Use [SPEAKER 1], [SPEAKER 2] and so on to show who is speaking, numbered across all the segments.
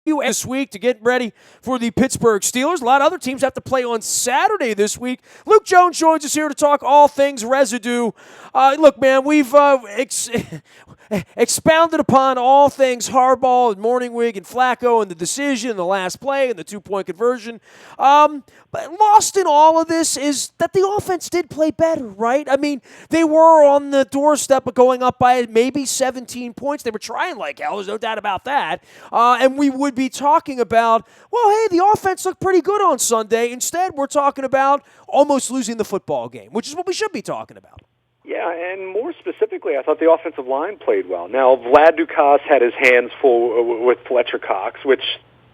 [SPEAKER 1] this week to get ready for the Pittsburgh Steelers. A lot of other teams have to play on Saturday this week. Luke Jones joins us here to talk all things residue. Look, man, we've expounded upon all things Harbaugh and Morningwig and Flacco and the decision and the last play and the two-point conversion. But lost in all of this is that the offense did play better, right? I mean, they were on the doorstep of going up by maybe 17 points. They were trying like hell. There's no doubt about that. And we would be talking about, well, hey, the offense looked pretty good on Sunday. Instead, we're talking about almost losing the football game, which is what we should be talking about.
[SPEAKER 2] Yeah, and more specifically, I thought the offensive line played well. Now, Vlad Ducasse had his hands full with Fletcher Cox, which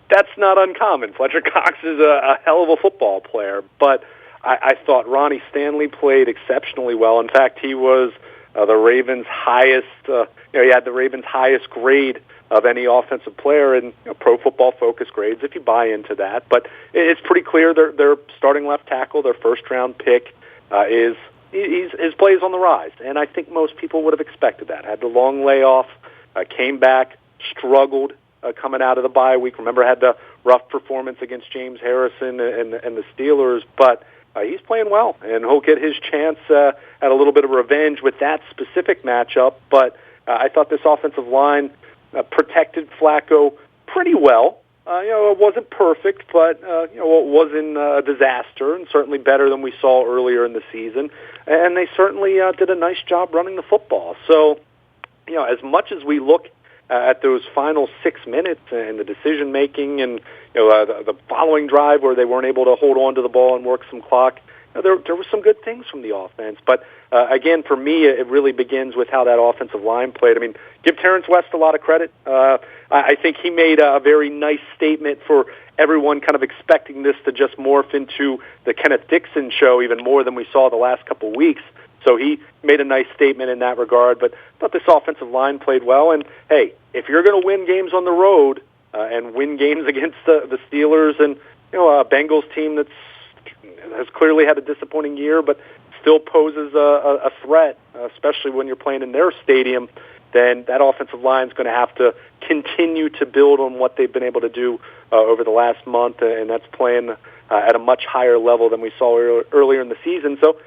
[SPEAKER 2] that's not uncommon. Fletcher Cox is a hell of a football player, but I thought Ronnie Stanley played exceptionally well. In fact, he was the Ravens' highest. He had the Ravens' highest grade of any offensive player in Pro Football Focus grades, if you buy into that. But it's pretty clear their starting left tackle, their first-round pick, his play is on the rise, and I think most people would have expected that. Had the long layoff, came back, struggled coming out of the bye week. Remember, had the rough performance against James Harrison and the Steelers, but he's playing well, and he'll get his chance at a little bit of revenge with that specific matchup. But I thought this offensive line protected Flacco pretty well. It wasn't perfect, but it wasn't a disaster, and certainly better than we saw earlier in the season. And they certainly did a nice job running the football. So, as much as we look at those final 6 minutes and the decision making, and the following drive where they weren't able to hold on to the ball and work some clock, there were some good things from the offense. But again, for me, it really begins with how that offensive line played. I mean, give Terrence West a lot of credit. I think he made a very nice statement for everyone kind of expecting this to just morph into the Kenneth Dixon show even more than we saw the last couple of weeks. So he made a nice statement in that regard. But I thought this offensive line played well. And, hey, if you're going to win games on the road and win games against the Steelers and a Bengals team that has clearly had a disappointing year but still poses a threat, especially when you're playing in their stadium, then that offensive line is going to have to continue to build on what they've been able to do over the last month, and that's playing at a much higher level than we saw earlier in the season. So,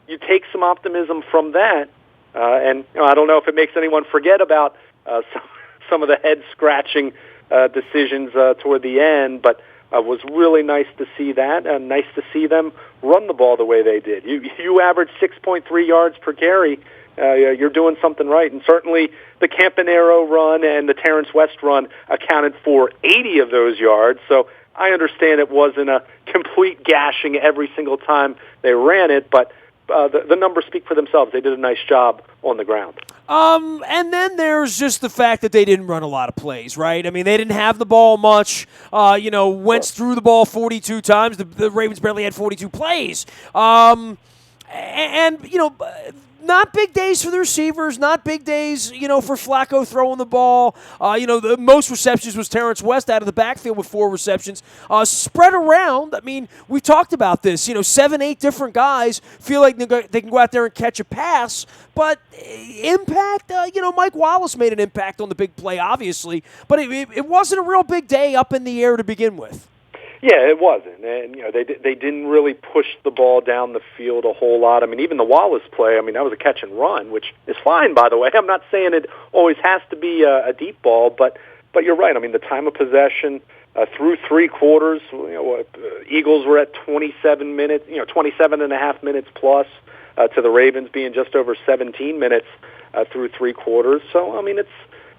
[SPEAKER 2] you take some optimism from that, and I don't know if it makes anyone forget about some of the head-scratching decisions toward the end, but it was really nice to see that, and nice to see them run the ball the way they did. You average 6.3 yards per carry. You're doing something right, and certainly the Campanaro run and the Terrence West run accounted for 80 of those yards. So I understand it wasn't a complete gashing every single time they ran it, but the numbers speak for themselves. They did a nice job on the ground.
[SPEAKER 1] And then there's just the fact that they didn't run a lot of plays, right? I mean, they didn't have the ball much. Wentz threw the ball 42 times. The Ravens barely had 42 plays. Not big days for the receivers, not big days, for Flacco throwing the ball. The most receptions was Terrence West out of the backfield with 4 receptions. Spread around, I mean, we talked about this. 7, 8 different guys feel like they can go out there and catch a pass. But impact, Mike Wallace made an impact on the big play, obviously. But it wasn't a real big day up in the air to begin with.
[SPEAKER 2] Yeah, it wasn't, and they didn't really push the ball down the field a whole lot. I mean, even the Wallace play, that was a catch and run, which is fine, by the way. I'm not saying it always has to be a deep ball, but you're right. I mean, the time of possession through 3 quarters, Eagles were at 27 minutes, 27 and a half minutes plus, to the Ravens being just over 17 minutes through 3 quarters. So,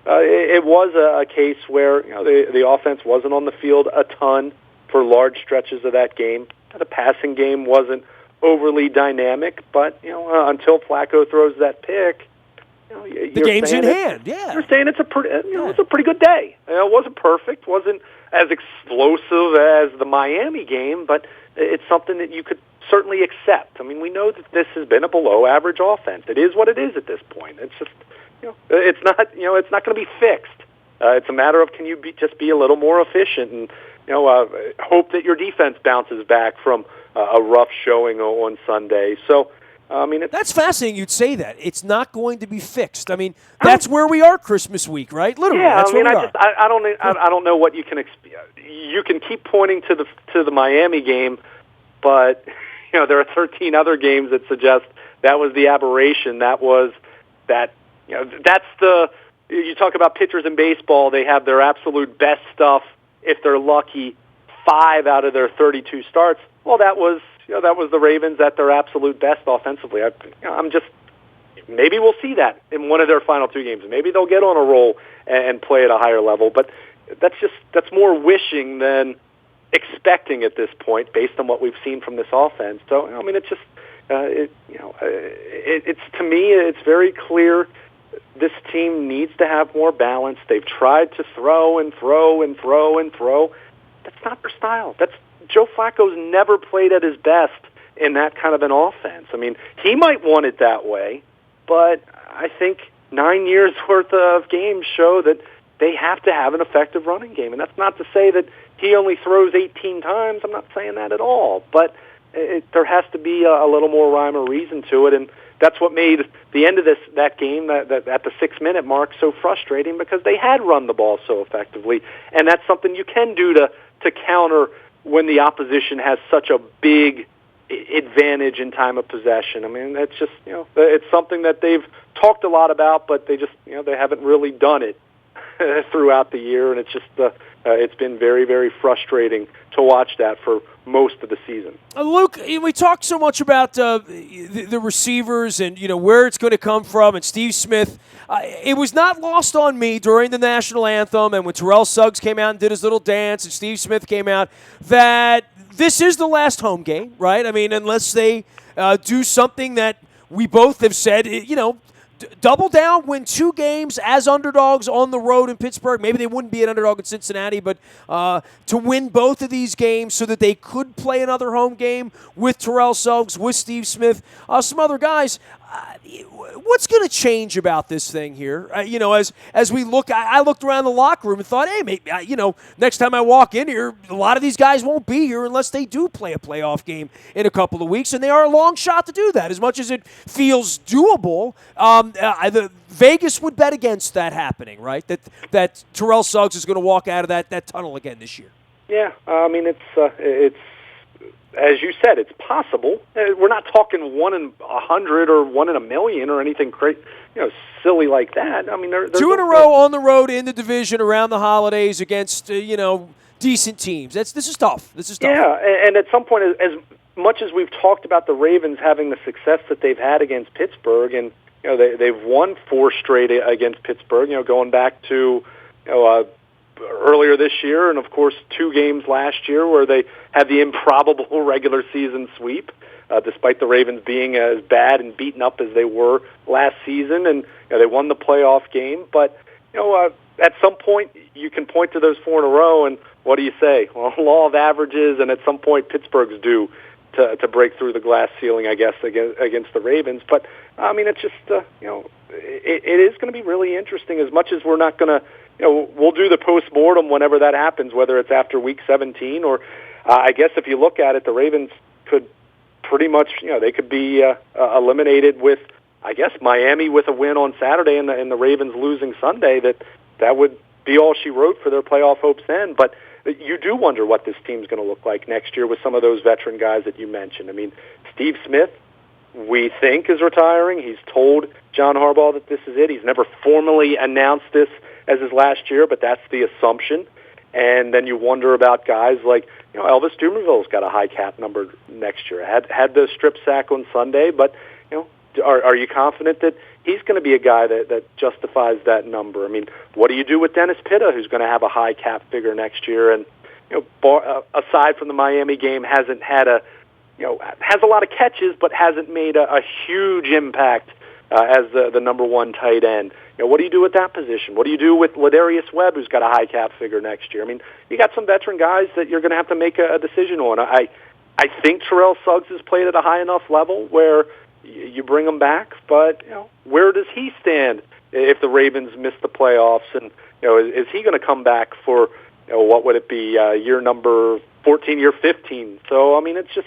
[SPEAKER 2] it was a case where the offense wasn't on the field a ton for large stretches of that game. The passing game wasn't overly dynamic, but until Flacco throws that pick,
[SPEAKER 1] the game's in hand. Yeah,
[SPEAKER 2] you're saying it's a pretty good day. It wasn't perfect, wasn't as explosive as the Miami game, but it's something that you could certainly accept. I mean, we know that this has been a below-average offense. It is what it is at this point. It's just it's not going to be fixed. It's a matter of can you just be a little more efficient and hope that your defense bounces back from a rough showing on Sunday. So, I mean,
[SPEAKER 1] that's fascinating. You'd say that it's not going to be fixed. I mean, that's where we are Christmas week, right? Literally,
[SPEAKER 2] yeah.
[SPEAKER 1] that's
[SPEAKER 2] I mean,
[SPEAKER 1] where we are.
[SPEAKER 2] I don't know what you can. You can keep pointing to the Miami game, but there are 13 other games that suggest that was the aberration. That was that. That's the. You talk about pitchers in baseball; they have their absolute best stuff if they're lucky. 5 out of their 32 starts. Well, that was the Ravens at their absolute best offensively. I'm just maybe we'll see that in one of their final 2 games. Maybe they'll get on a roll and play at a higher level. But that's more wishing than expecting at this point, based on what we've seen from this offense. So I mean, it's just it's to me, it's very clear. This team needs to have more balance. They've tried to throw and throw and throw and throw. That's not their style. Joe Flacco's never played at his best in that kind of an offense. I mean, he might want it that way, but I think 9 years worth of games show that they have to have an effective running game. And that's not to say that he only throws 18 times. I'm not saying that at all. But there has to be a little more rhyme or reason to it. And that's what made the end of that game, that at the 6-minute mark, so frustrating, because they had run the ball so effectively. And that's something you can do to counter when the opposition has such a big advantage in time of possession. I mean, it's just, it's something that they've talked a lot about, but they just, they haven't really done it throughout the year, and it's just, it's been very, very frustrating to watch that for most of the season.
[SPEAKER 1] Luke, we talked so much about the receivers and where it's going to come from, and Steve Smith. It was not lost on me during the national anthem and when Terrell Suggs came out and did his little dance and Steve Smith came out that this is the last home game, right? I mean, unless they do something that we both have said, double down, win 2 games as underdogs on the road in Pittsburgh. Maybe they wouldn't be an underdog in Cincinnati, but to win both of these games so that they could play another home game with Terrell Suggs, with Steve Smith, some other guys. What's going to change about this thing here? As we look, I looked around the locker room and thought, hey, maybe, next time I walk in here, a lot of these guys won't be here unless they do play a playoff game in a couple of weeks, and they are a long shot to do that. As much as it feels doable, Vegas would bet against that happening, right? That Terrell Suggs is going to walk out of that tunnel again this year.
[SPEAKER 2] Yeah, I mean, it's as you said, it's possible. We're not talking 1 in 100 or 1 in a million or anything crazy, silly like that. I mean, they're
[SPEAKER 1] 2 in a row on the road in the division around the holidays against decent teams. This is tough.
[SPEAKER 2] Yeah, and at some point, as much as we've talked about the Ravens having the success that they've had against Pittsburgh, and they've won 4 straight against Pittsburgh. Going back to earlier this year, and of course 2 games last year where they had the improbable regular season sweep, despite the Ravens being as bad and beaten up as they were last season, and they won the playoff game. But at some point you can point to those 4 in a row, and what do you say? Well, law of averages, and at some point Pittsburgh's due to break through the glass ceiling, I guess, against the Ravens. But I mean, it's just it is going to be really interesting. As much as we're not going to. We'll do the post-mortem whenever that happens, whether it's after Week 17 or, I guess if you look at it, the Ravens could pretty much, they could be eliminated with, I guess, Miami with a win on Saturday and the Ravens losing Sunday. That would be all she wrote for their playoff hopes then. But you do wonder what this team's going to look like next year with some of those veteran guys that you mentioned. I mean, Steve Smith, we think, is retiring. He's told John Harbaugh that this is it. He's never formally announced this as his last year, but that's the assumption. And then you wonder about guys like, Elvis Dumerville's got a high cap number next year. Had the strip sack on Sunday, but are you confident that he's going to be a guy that justifies that number? I mean, what do you do with Dennis Pitta, who's going to have a high cap figure next year? And aside from the Miami game, hasn't had has a lot of catches, but hasn't made a huge impact as the number 1 tight end. What do you do with that position? What do you do with Ladarius Webb, who's got a high cap figure next year? I mean, you got some veteran guys that you're going to have to make a decision on. I think Terrell Suggs has played at a high enough level where you bring him back, but where does he stand if the Ravens miss the playoffs? And is he going to come back for what would it be, year number 14, year 15? So I mean, it's just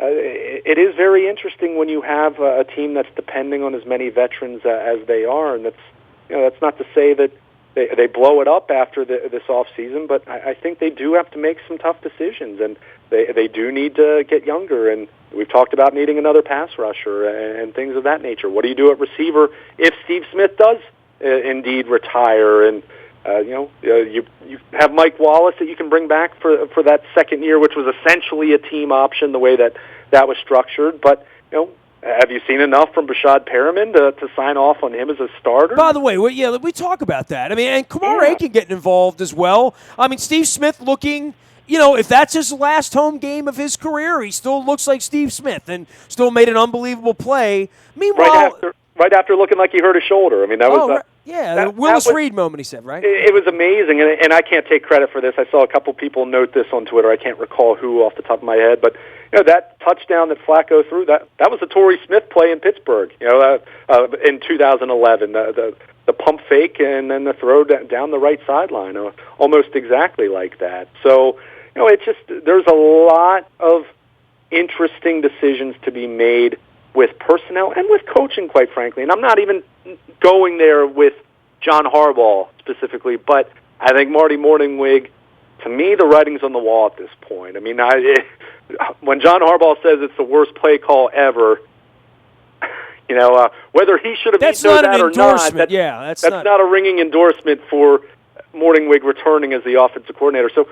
[SPEAKER 2] it is very interesting when you have a team that's depending on as many veterans as they are, and that's not to say that they blow it up after this off season, but I think they do have to make some tough decisions, and they do need to get younger. And we've talked about needing another pass rusher and things of that nature. What do you do at receiver if Steve Smith does indeed retire? And you have Mike Wallace that you can bring back for that second year, which was essentially a team option the way that was structured. But have you seen enough from Bashad Perriman to sign off on him as a starter?
[SPEAKER 1] By the way, we talk about that. I mean, and Kamar Aiken getting involved as well. I mean, Steve Smith looking, if that's his last home game of his career, he still looks like Steve Smith and still made an unbelievable play. Meanwhile,
[SPEAKER 2] right after looking like he hurt his shoulder. I mean, that was
[SPEAKER 1] the Willis Reed moment, he said, right?
[SPEAKER 2] It was amazing, and I can't take credit for this. I saw a couple people note this on Twitter. I can't recall who off the top of my head, but that touchdown that Flacco threw, that was a Torrey Smith play in Pittsburgh. In 2011, the pump fake and then the throw down the right sideline, almost exactly like that. So it's just there's a lot of interesting decisions to be made with personnel and with coaching, quite frankly. And I'm not even going there with John Harbaugh specifically, but I think Marty Morningwig, to me, the writing's on the wall at this point. I mean, when John Harbaugh says it's the worst play call ever, whether he should have vetoed that or not, that's not a ringing endorsement for Morningwig returning as the offensive coordinator. So,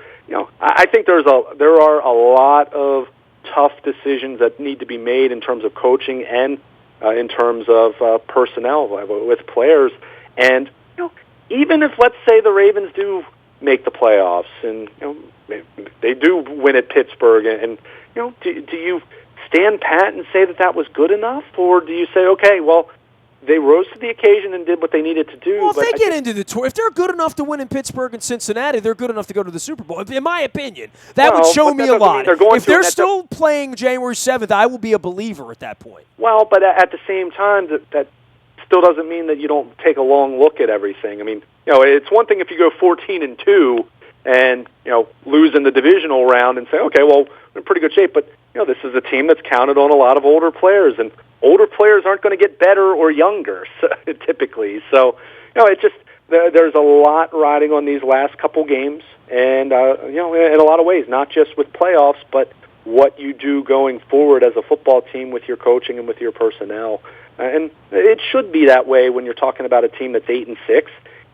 [SPEAKER 2] I think there are a lot of tough decisions that need to be made in terms of coaching and in terms of personnel with players. And even if, let's say, the Ravens do make the playoffs and they do win at Pittsburgh, and do you stand pat and say that was good enough, or do you say, okay, well, they rose to the occasion and did what they needed to do?
[SPEAKER 1] Well, if they get into the tour, if they're good enough to win in Pittsburgh and Cincinnati, they're good enough to go to the Super Bowl. In my opinion, that would show me a lot. If they're still playing January 7th, I will be a believer at that point.
[SPEAKER 2] Well, but at the same time, that still doesn't mean that you don't take a long look at everything. I mean, it's one thing if you go 14-2 and lose in the divisional round and say, okay, well, we're in pretty good shape, but this is a team that's counted on a lot of older players, and older players aren't going to get better or younger typically. So, it's just there's a lot riding on these last couple games, and in a lot of ways, not just with playoffs, but what you do going forward as a football team with your coaching and with your personnel. And it should be that way when you're talking about a team that's 8-6.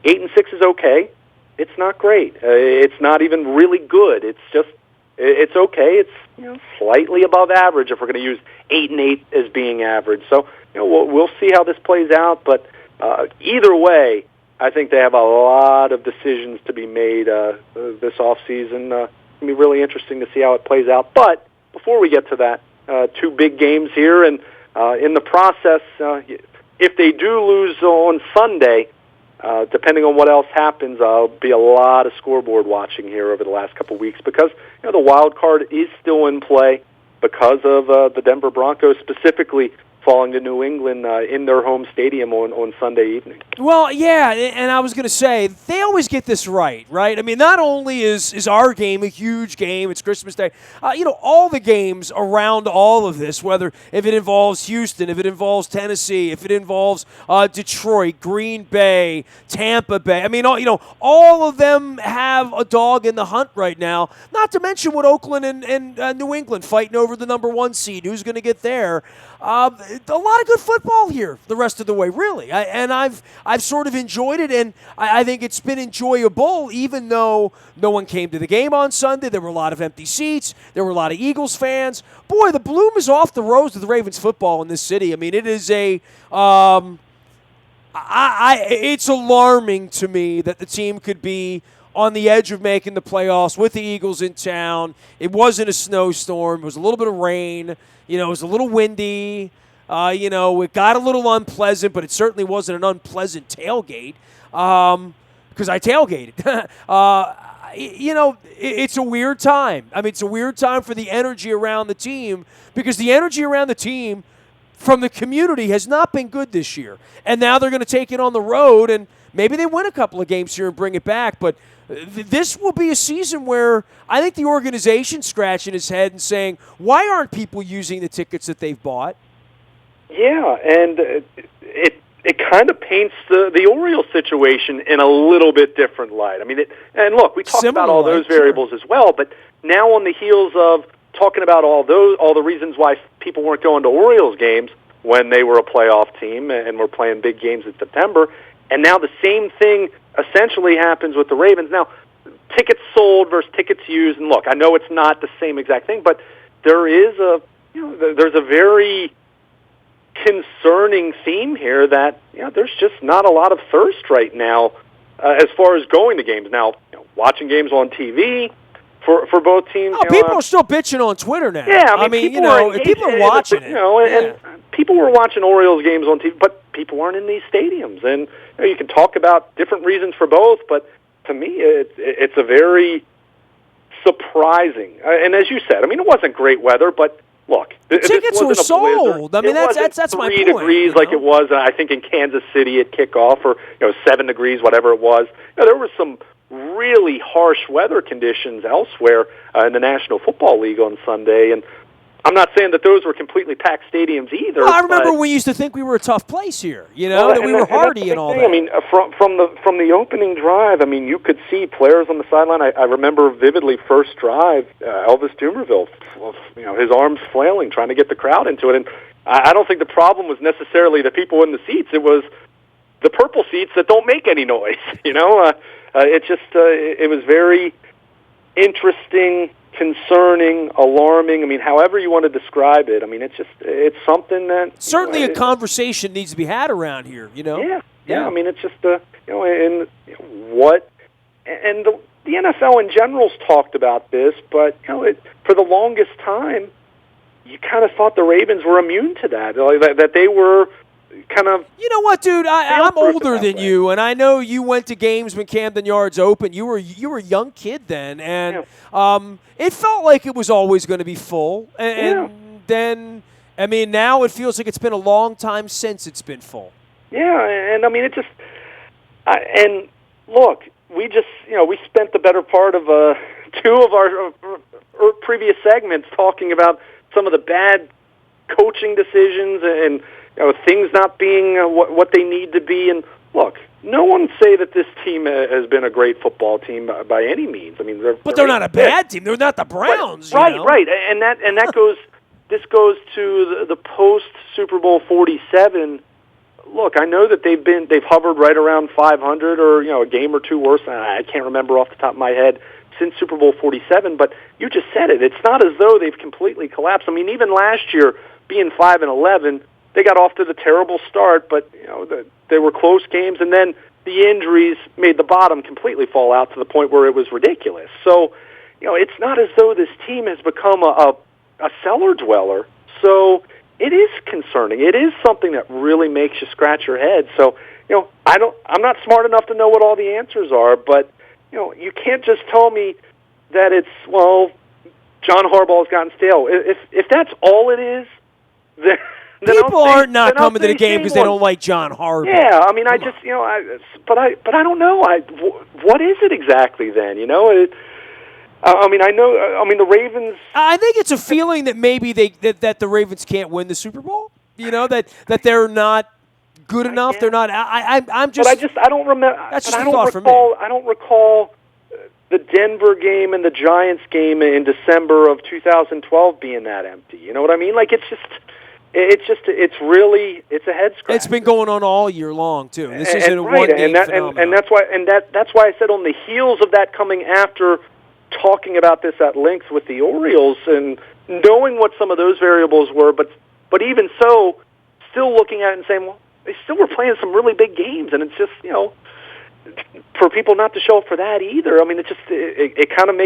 [SPEAKER 2] 8-6 is okay. It's not great. It's not even really good. It's okay. It's slightly above average if we're going to use 8-8 as being average. So we'll see how this plays out. But either way, I think they have a lot of decisions to be made this off season. It'll be really interesting to see how it plays out. But before we get to that, two big games here, and in the process, if they do lose on Sunday, depending on what else happens, I'll be a lot of scoreboard watching here over the last couple of weeks because the wild card is still in play because of the Denver Broncos specifically falling to New England in their home stadium on Sunday evening.
[SPEAKER 1] Well, yeah, and I was going to say, they always get this right? I mean, not only is our game a huge game, it's Christmas Day, all the games around all of this, whether if it involves Houston, if it involves Tennessee, if it involves Detroit, Green Bay, Tampa Bay, I mean, all of them have a dog in the hunt right now, not to mention what Oakland and New England fighting over the number 1 seed, who's going to get there. A lot of good football here the rest of the way, really. I've sort of enjoyed it, and I think it's been enjoyable, even though no one came to the game on Sunday. There were a lot of empty seats. There were a lot of Eagles fans. Boy, the bloom is off the rose of the Ravens football in this city. I mean, it is it's alarming to me that the team could be on the edge of making the playoffs with the Eagles in town. It wasn't a snowstorm. It was a little bit of rain. It was a little windy. It got a little unpleasant, but it certainly wasn't an unpleasant tailgate because I tailgated. It's a weird time. I mean, it's a weird time for the energy around the team because the energy around the team from the community has not been good this year. And now they're going to take it on the road, and maybe they win a couple of games here and bring it back, but this will be a season where I think the organization's scratching his head and saying, why aren't people using the tickets that they've bought?
[SPEAKER 2] Yeah, and it kind of paints the Orioles situation in a little bit different light. I mean, and look, we talked about all those variables as well, but now on the heels of talking about all the reasons why people weren't going to Orioles games when they were a playoff team and were playing big games in September, and now the same thing essentially happens with the Ravens. Now, tickets sold versus tickets used, and look, I know it's not the same exact thing, but there's a very concerning theme here that there's just not a lot of thirst right now as far as going to games. Now, watching games on TV for both teams.
[SPEAKER 1] People are still bitching on Twitter now.
[SPEAKER 2] Yeah, I mean people
[SPEAKER 1] are watching it.
[SPEAKER 2] And people were watching Orioles games on TV, but people weren't in these stadiums. And you can talk about different reasons for both, but to me, it's a very surprising. And as you said, I mean, it wasn't great weather, but look,
[SPEAKER 1] the tickets were sold. I mean, that's my point.
[SPEAKER 2] 3 degrees like it was, I think, in Kansas City at kickoff, or 7 degrees, whatever it was. There was some really harsh weather conditions elsewhere in the National Football League on Sunday, and I'm not saying that those were completely packed stadiums either.
[SPEAKER 1] Well, I remember we used to think we were a tough place here, that we were hardy and all that.
[SPEAKER 2] I mean, from the opening drive, I mean, you could see players on the sideline. I remember vividly first drive, Elvis Dumervil, his arms flailing, trying to get the crowd into it. And I don't think the problem was necessarily the people in the seats. It was the purple seats that don't make any noise. It was very interesting, concerning, alarming. I mean, however you want to describe it. I mean, it's something that
[SPEAKER 1] certainly a conversation needs to be had around here.
[SPEAKER 2] Yeah. I mean, it's just and the NFL in general's talked about this, but for the longest time, you kind of thought the Ravens were immune to that, that they were kind of.
[SPEAKER 1] You know what, dude? I'm older than you, and I know you went to games when Camden Yards opened. You were a young kid then, and it felt like it was always going to be full. And then, I mean, now it feels like it's been a long time since it's been full.
[SPEAKER 2] Yeah, and I mean, and look, we just we spent the better part of 2 of our previous segments talking about some of the bad coaching decisions and things not being what they need to be. And look, no one say that this team has been a great football team by any means. I mean,
[SPEAKER 1] they're not a bad team. They're not the Browns.
[SPEAKER 2] Right. And that goes. This goes to the post Super Bowl 47. Look, I know that they've hovered right around 500 or a game or two worse. I can't remember off the top of my head since Super Bowl 47. But you just said it. It's not as though they've completely collapsed. I mean, even last year, being 5-11. They got off to the terrible start, but they were close games, and then the injuries made the bottom completely fall out to the point where it was ridiculous. So, it's not as though this team has become a cellar dweller. So it is concerning. It is something that really makes you scratch your head. So, I'm not smart enough to know what all the answers are, but you can't just tell me that it's John Harbaugh's gotten stale. If that's all it is, then.
[SPEAKER 1] People aren't not coming to the game because they don't like John Harbaugh.
[SPEAKER 2] Yeah, I mean, but I don't know. What is it exactly then? I mean, the Ravens.
[SPEAKER 1] I think it's a feeling that maybe that the Ravens can't win the Super Bowl. That they're not good enough. They're not. I'm just.
[SPEAKER 2] But I don't remember.
[SPEAKER 1] That's just a thought for me.
[SPEAKER 2] I don't recall the Denver game and the Giants game in December of 2012 being that empty. You know what I mean? Like it's a head scratcher.
[SPEAKER 1] It's been going on all year long too. This isn't a one-game phenomenon.
[SPEAKER 2] And that's why I said on the heels of that coming after talking about this at length with the Orioles and knowing what some of those variables were, but even so, still looking at it and saying, well, they still were playing some really big games, and it's just for people not to show up for that either. I mean, it kind of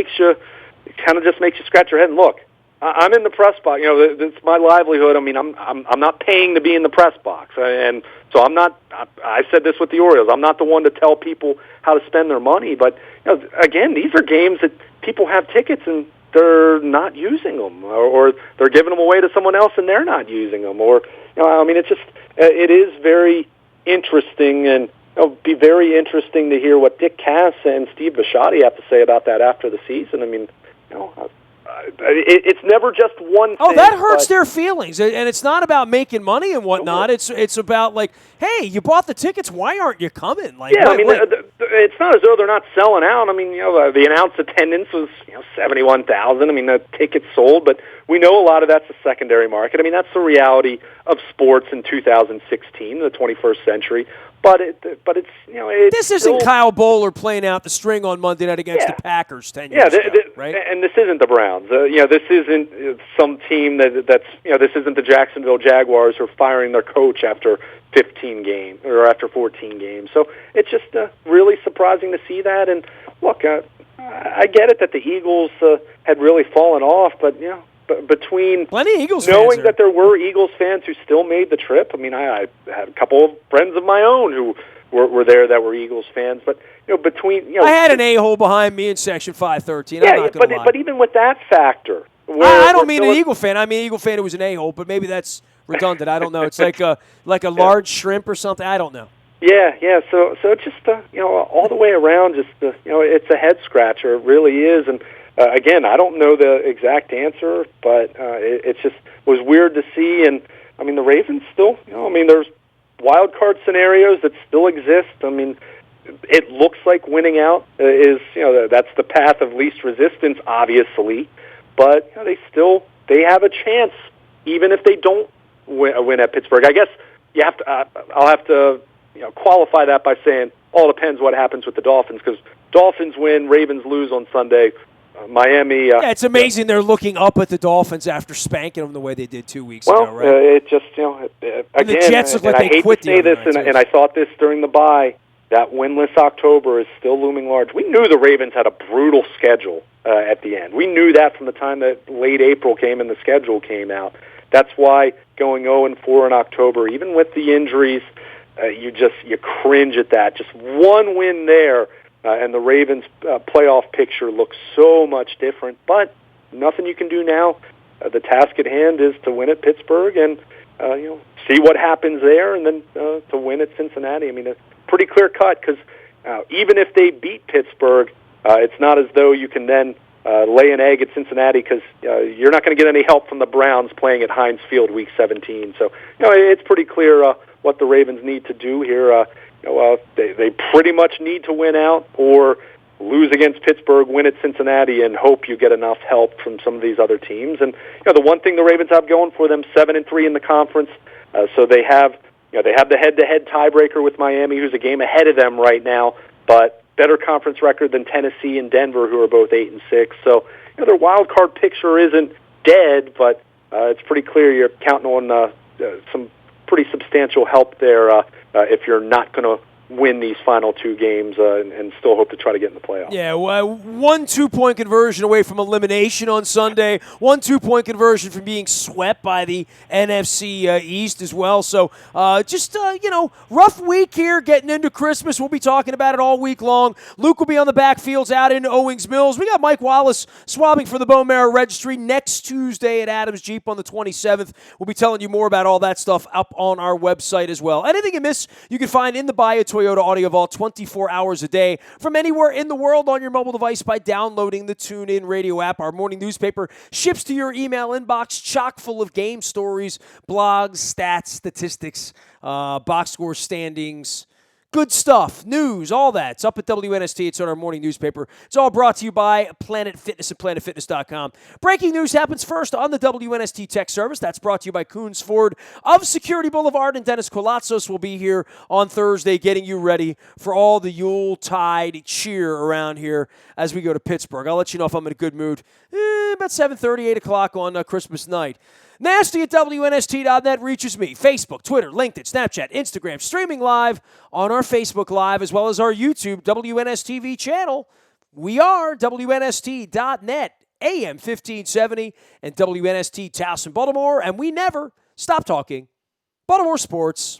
[SPEAKER 2] just makes you scratch your head and look. I'm in the press box. It's my livelihood. I mean, I'm not paying to be in the press box, and so I'm not. I said this with the Orioles. I'm not the one to tell people how to spend their money. But again, these are games that people have tickets and they're not using them, or they're giving them away to someone else and they're not using them. Or I mean, it is very interesting. And it'll be very interesting to hear what Dick Cass and Steve Bisciotti have to say about that after the season. I mean, it's never just one thing.
[SPEAKER 1] Oh, that hurts their feelings, and it's not about making money and whatnot. It's about like, hey, you bought the tickets, why aren't you coming? Like,
[SPEAKER 2] yeah, I mean, it's not as though they're not selling out. I mean, the announced attendance was 71,000. I mean, the tickets sold, but we know a lot of that's a secondary market. I mean, that's the reality of sports in 2016, the 21st century. But it's
[SPEAKER 1] this isn't Kyle Bowler playing out the string on Monday night against the Packers 10 years ago, right?
[SPEAKER 2] And this isn't the Browns. This isn't some team that's this isn't the Jacksonville Jaguars who are firing their coach after 15 games or after 14 games. So it's just really surprising to see that. And look, I get it that the Eagles had really fallen off, but between
[SPEAKER 1] plenty of Eagles
[SPEAKER 2] knowing
[SPEAKER 1] fans
[SPEAKER 2] that there were Eagles fans who still made the trip. I mean, I had a couple of friends of my own who were there that were Eagles fans. But between
[SPEAKER 1] I had an a-hole behind me in Section 513. I'm not gonna lie.
[SPEAKER 2] But even with that factor,
[SPEAKER 1] I don't mean an Eagle fan. I mean an Eagle fan who was an a-hole. But maybe that's redundant. I don't know. It's like a large shrimp or something. I don't know.
[SPEAKER 2] Yeah. So just all the way around, just it's a head scratcher. It really is. And again, I don't know the exact answer, but it just was weird to see. And I mean, the Ravens still, there's wild card scenarios that still exist. I mean, it looks like winning out is, that's the path of least resistance, obviously. But they have a chance, even if they don't win at Pittsburgh. I guess you have to. I'll have to qualify that by saying all depends what happens with the Dolphins, because Dolphins win, Ravens lose on Sunday. Miami.
[SPEAKER 1] It's amazing they're looking up at the Dolphins after spanking them the way they did 2 weeks ago, right?
[SPEAKER 2] It just, again,
[SPEAKER 1] the Jets look like
[SPEAKER 2] I hate
[SPEAKER 1] quit
[SPEAKER 2] to say this, and I thought this during the bye, that winless October is still looming large. We knew the Ravens had a brutal schedule at the end. We knew that from the time that late April came and the schedule came out. That's why going 0-4 in October, even with the injuries, you cringe at that. Just one win there. And the Ravens' playoff picture looks so much different, but nothing you can do now. The task at hand is to win at Pittsburgh and see what happens there, and then to win at Cincinnati. I mean, it's pretty clear cut, because even if they beat Pittsburgh, it's not as though you can then lay an egg at Cincinnati, because you're not going to get any help from the Browns playing at Heinz Field Week 17. So it's pretty clear what the Ravens need to do here. They pretty much need to win out or lose against Pittsburgh, win at Cincinnati, and hope you get enough help from some of these other teams. And the one thing the Ravens have going for them, 7-3 in the conference, so they have the head-to-head tiebreaker with Miami, who's a game ahead of them right now, but better conference record than Tennessee and Denver, who are both 8-6. So their wild card picture isn't dead, but it's pretty clear you're counting on some pretty substantial help there if you're not going to win these final two games and still hope to try to get in the playoffs.
[SPEAKER 1] Yeah, one 2-point conversion away from elimination on Sunday, one 2-point conversion from being swept by the NFC East as well. So rough week here getting into Christmas. We'll be talking about it all week long. Luke will be on the backfields out in Owings Mills. We got Mike Wallace swabbing for the Bone Marrow Registry next Tuesday at Adams Jeep on the 27th. We'll be telling you more about all that stuff up on our website as well. Anything you miss, you can find in the bio Toyota Audio Vault 24 hours a day from anywhere in the world on your mobile device by downloading the TuneIn Radio app. Our morning newspaper ships to your email inbox chock full of game stories, blogs, stats, statistics, box score standings, good stuff, news, all that. It's up at WNST. It's on our morning newspaper. It's all brought to you by Planet Fitness at planetfitness.com. Breaking news happens first on the WNST Tech Service. That's brought to you by Coons Ford of Security Boulevard, and Dennis Colatzos will be here on Thursday getting you ready for all the Yuletide cheer around here as we go to Pittsburgh. I'll let you know if I'm in a good mood about 7:30, 8 o'clock on Christmas night. Nasty at WNST.net reaches me. Facebook, Twitter, LinkedIn, Snapchat, Instagram, streaming live on our Facebook Live as well as our YouTube WNSTV channel. We are WNST.net, AM 1570, and WNST Towson, Baltimore, and we never stop talking Baltimore sports.